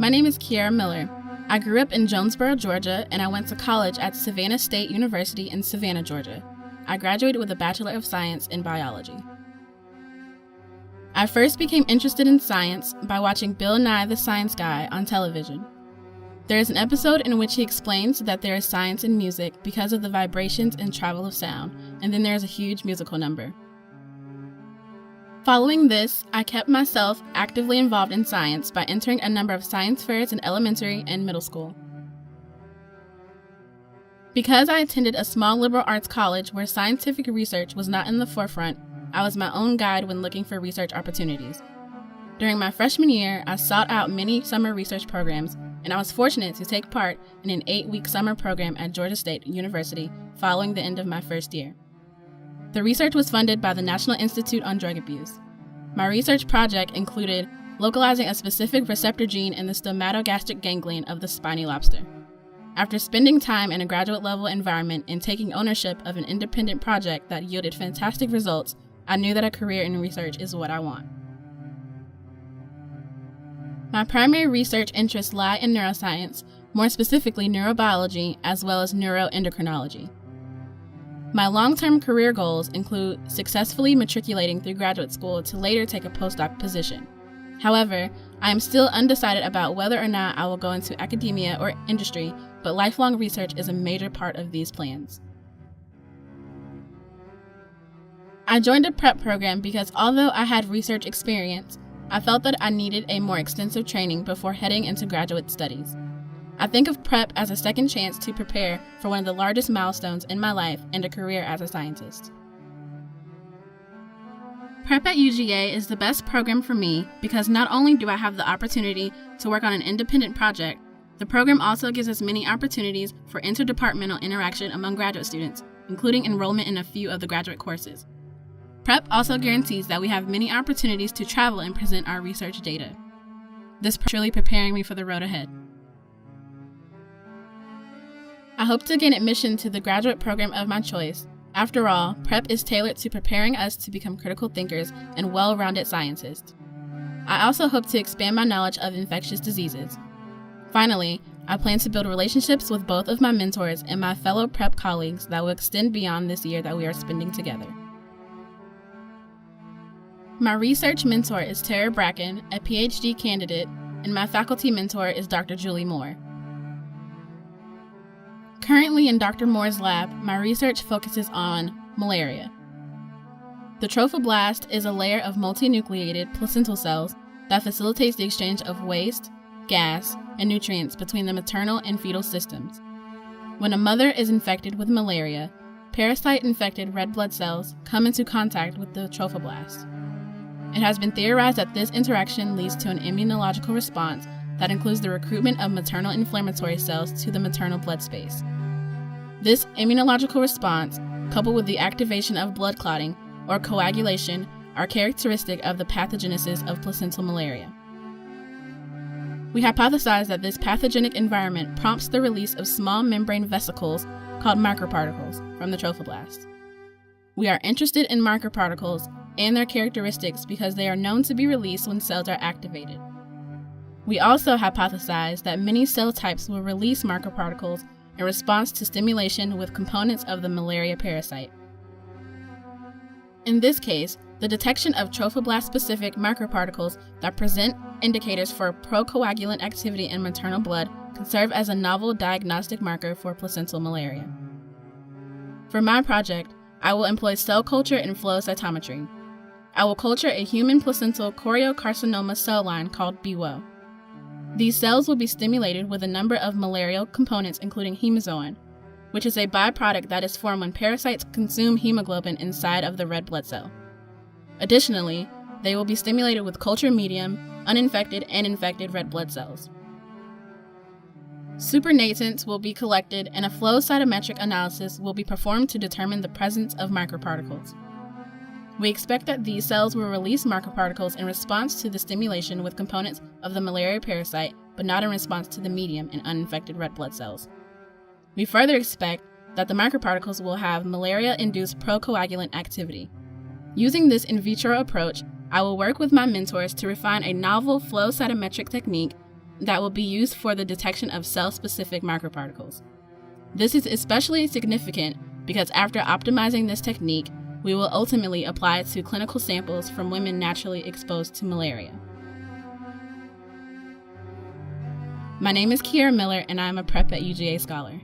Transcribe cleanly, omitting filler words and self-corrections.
My name is Kiara Miller. I grew up in Jonesboro, Georgia, and I went to college at Savannah State University in Savannah, Georgia. I graduated with a Bachelor of Science in Biology. I first became interested in science by watching Bill Nye the Science Guy on television. There is an episode in which he explains that there is science in music because of the vibrations and travel of sound, and then there is a huge musical number. Following this, I kept myself actively involved in science by entering a number of science fairs in elementary and middle school. Because I attended a small liberal arts college where scientific research was not in the forefront, I was my own guide when looking for research opportunities. During my freshman year, I sought out many summer research programs, and I was fortunate to take part in an 8-week summer program at Georgia State University following the end of my first year. The research was funded by the National Institute on Drug Abuse. My research project included localizing a specific receptor gene in the stomatogastric ganglion of the spiny lobster. After spending time in a graduate-level environment and taking ownership of an independent project that yielded fantastic results, I knew that a career in research is what I want. My primary research interests lie in neuroscience, more specifically neurobiology, as well as neuroendocrinology. My long-term career goals include successfully matriculating through graduate school to later take a postdoc position. However, I am still undecided about whether or not I will go into academia or industry, but lifelong research is a major part of these plans. I joined a prep program because although I had research experience, I felt that I needed a more extensive training before heading into graduate studies. I think of prep as a second chance to prepare for one of the largest milestones in my life and a career as a scientist. Prep at UGA is the best program for me because not only do I have the opportunity to work on an independent project, the program also gives us many opportunities for interdepartmental interaction among graduate students, including enrollment in a few of the graduate courses. Prep also guarantees that we have many opportunities to travel and present our research data. This is truly preparing me for the road ahead. I hope to gain admission to the graduate program of my choice. After all, prep is tailored to preparing us to become critical thinkers and well-rounded scientists. I also hope to expand my knowledge of infectious diseases. Finally, I plan to build relationships with both of my mentors and my fellow prep colleagues that will extend beyond this year that we are spending together. My research mentor is Tara Bracken, a PhD candidate, and my faculty mentor is Dr. Julie Moore. Currently in Dr. Moore's lab, my research focuses on malaria. The trophoblast is a layer of multinucleated placental cells that facilitates the exchange of waste, gas, and nutrients between the maternal and fetal systems. When a mother is infected with malaria, parasite-infected red blood cells come into contact with the trophoblast. It has been theorized that this interaction leads to an immunological response that includes the recruitment of maternal inflammatory cells to the maternal blood space. This immunological response, coupled with the activation of blood clotting or coagulation, are characteristic of the pathogenesis of placental malaria. We hypothesize that this pathogenic environment prompts the release of small membrane vesicles called microparticles from the trophoblast. We are interested in microparticles and their characteristics because they are known to be released when cells are activated. We also hypothesize that many cell types will release microparticles in response to stimulation with components of the malaria parasite. In this case, the detection of trophoblast-specific microparticles that present indicators for procoagulant activity in maternal blood can serve as a novel diagnostic marker for placental malaria. For my project, I will employ cell culture and flow cytometry. I will culture a human placental choriocarcinoma cell line called BWO. These cells will be stimulated with a number of malarial components including hemozoin, which is a byproduct that is formed when parasites consume hemoglobin inside of the red blood cell. Additionally, they will be stimulated with culture medium, uninfected and infected red blood cells. Supernatants will be collected and a flow cytometric analysis will be performed to determine the presence of microparticles. We expect that these cells will release microparticles in response to the stimulation with components of the malaria parasite, but not in response to the medium and uninfected red blood cells. We further expect that the microparticles will have malaria-induced procoagulant activity. Using this in vitro approach, I will work with my mentors to refine a novel flow cytometric technique that will be used for the detection of cell-specific microparticles. This is especially significant because after optimizing this technique, we will ultimately apply it to clinical samples from women naturally exposed to malaria. My name is Kiara Miller, and I am a prep at UGA scholar.